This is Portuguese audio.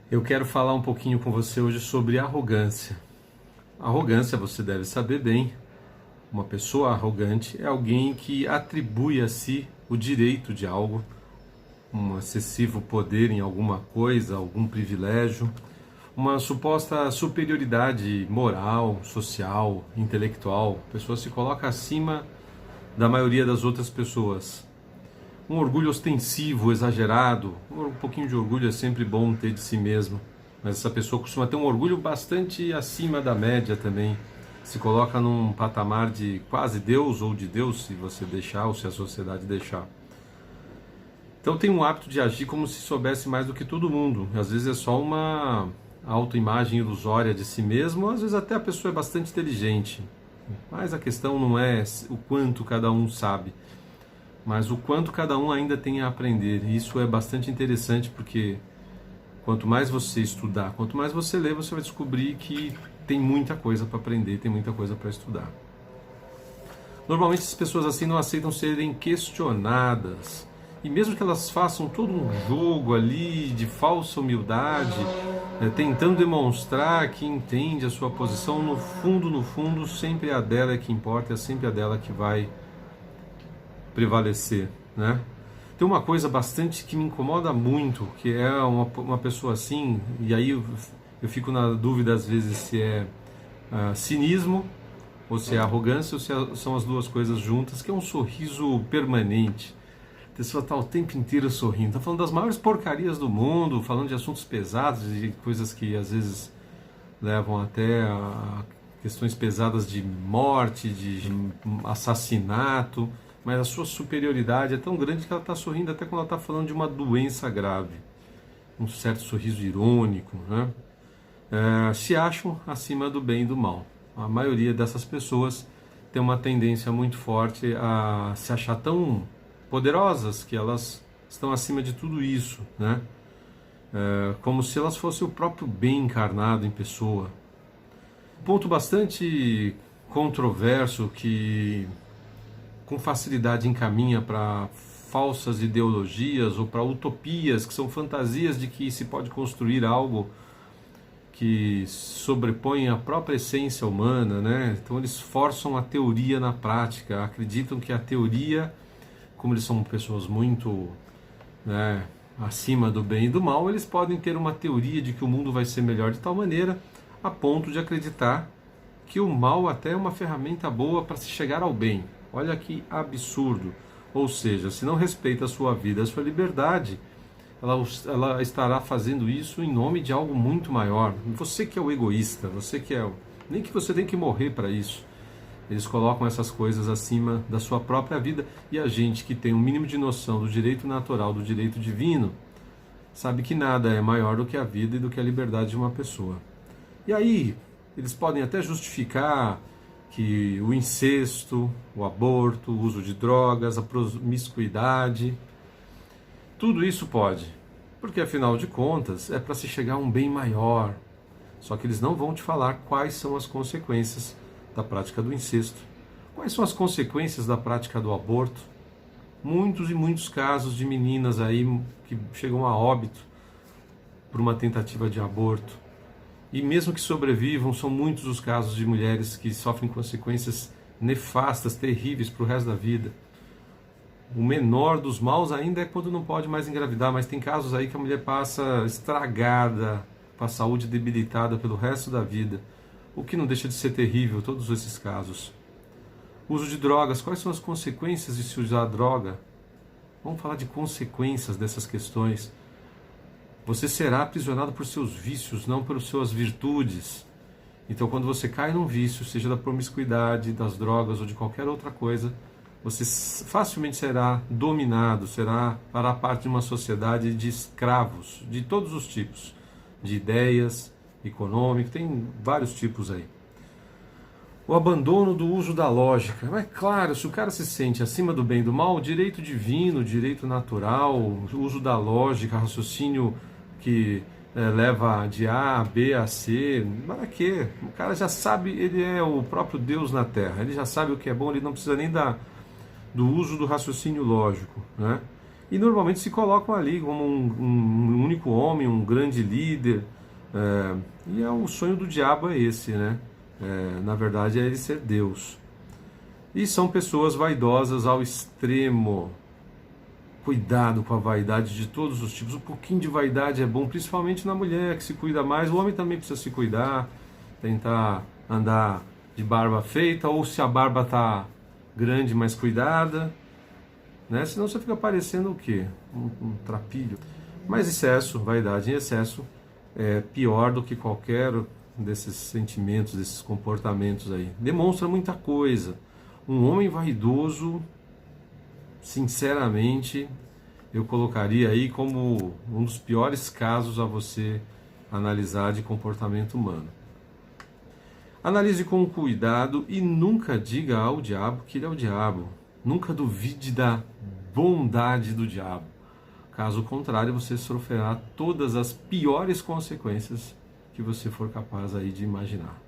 Eu quero falar um pouquinho com você hoje sobre arrogância. Arrogância, você deve saber bem, uma pessoa arrogante é alguém que atribui a si o direito de algo, um excessivo poder em alguma coisa, algum privilégio, uma suposta superioridade moral, social, intelectual. A pessoa se coloca acima da maioria das outras pessoas. Um orgulho ostensivo, exagerado. Um pouquinho de orgulho é sempre bom ter de si mesmo, mas essa pessoa costuma ter um orgulho bastante acima da média também. Se coloca num patamar de quase Deus ou de Deus, se você deixar ou se a sociedade deixar. Então tem um hábito de agir como se soubesse mais do que todo mundo. Às vezes é só uma autoimagem ilusória de si mesmo, às vezes até a pessoa é bastante inteligente. Mas a questão não é o quanto cada um sabe, mas o quanto cada um ainda tem a aprender. E isso é bastante interessante porque quanto mais você estudar, quanto mais você ler, você vai descobrir que tem muita coisa para aprender, tem muita coisa para estudar. Normalmente as pessoas assim não aceitam serem questionadas. E mesmo que elas façam todo um jogo ali de falsa humildade, tentando demonstrar que entende a sua posição, no fundo, sempre é a dela que importa, é sempre a dela que vai prevalecer, né? Tem uma coisa bastante que me incomoda muito, que é uma pessoa assim, e aí eu fico na dúvida às vezes se é cinismo, ou se é arrogância, ou se são as duas coisas juntas, que é um sorriso permanente. A pessoa está o tempo inteiro sorrindo, está falando das maiores porcarias do mundo, falando de assuntos pesados, de coisas que às vezes levam até a questões pesadas de morte, de assassinato, mas a sua superioridade é tão grande que ela está sorrindo até quando ela está falando de uma doença grave. Um certo sorriso irônico, né? Se acham acima do bem e do mal. A maioria dessas pessoas tem uma tendência muito forte a se achar tão poderosas que elas estão acima de tudo isso, né? Como se elas fossem o próprio bem encarnado em pessoa. Um ponto bastante controverso que com facilidade encaminha para falsas ideologias ou para utopias, que são fantasias de que se pode construir algo que sobrepõe a própria essência humana, né? Então eles forçam a teoria na prática, acreditam que a teoria, como eles são pessoas muito, né, acima do bem e do mal, eles podem ter uma teoria de que o mundo vai ser melhor de tal maneira a ponto de acreditar que o mal até é uma ferramenta boa para se chegar ao bem. Olha que absurdo. Ou seja, se não respeita a sua vida, a sua liberdade, ela estará fazendo isso em nome de algo muito maior. Você que é o egoísta, você que é o... Nem que você tem que morrer para isso. Eles colocam essas coisas acima da sua própria vida, e a gente que tem um mínimo de noção do direito natural, do direito divino, sabe que nada é maior do que a vida e do que a liberdade de uma pessoa. E aí, eles podem até justificar que o incesto, o aborto, o uso de drogas, a promiscuidade, tudo isso pode, porque afinal de contas é para se chegar a um bem maior. Só que eles não vão te falar quais são as consequências da prática do incesto, quais são as consequências da prática do aborto. Muitos e muitos casos de meninas aí que chegam a óbito por uma tentativa de aborto. E mesmo que sobrevivam, são muitos os casos de mulheres que sofrem consequências nefastas, terríveis para o resto da vida. O menor dos maus ainda é quando não pode mais engravidar, mas tem casos aí que a mulher passa estragada, com a saúde debilitada pelo resto da vida, o que não deixa de ser terrível, todos esses casos. Uso de drogas, quais são as consequências de se usar droga? Vamos falar de consequências dessas questões. Você será aprisionado por seus vícios, não por suas virtudes. Então, quando você cai num vício, seja da promiscuidade, das drogas ou de qualquer outra coisa, você facilmente será dominado, fará parte de uma sociedade de escravos, de todos os tipos, de ideias, econômico, tem vários tipos aí. O abandono do uso da lógica. Mas claro, se o cara se sente acima do bem e do mal, direito divino, direito natural, o uso da lógica, raciocínio que leva de A a B a C, para quê? O cara já sabe, ele é o próprio Deus na Terra, ele já sabe o que é bom, ele não precisa nem do uso do raciocínio lógico, né? e normalmente se colocam ali como um único homem, um grande líder, e o sonho do diabo é esse, né? Na verdade é ele ser Deus. E são pessoas vaidosas ao extremo. Cuidado com a vaidade de todos os tipos. Um pouquinho de vaidade é bom, principalmente na mulher que se cuida mais. O homem também precisa se cuidar, tentar andar de barba feita, ou se a barba tá grande, mas cuidada, né? Senão você fica parecendo o quê? Um trapilho. Mas excesso, vaidade em excesso, é pior do que qualquer desses sentimentos, desses comportamentos aí. Demonstra muita coisa. Um homem vaidoso, sinceramente, eu colocaria aí como um dos piores casos a você analisar de comportamento humano. Analise com cuidado e nunca diga ao diabo que ele é o diabo. Nunca duvide da bondade do diabo. Caso contrário, você sofrerá todas as piores consequências que você for capaz aí de imaginar.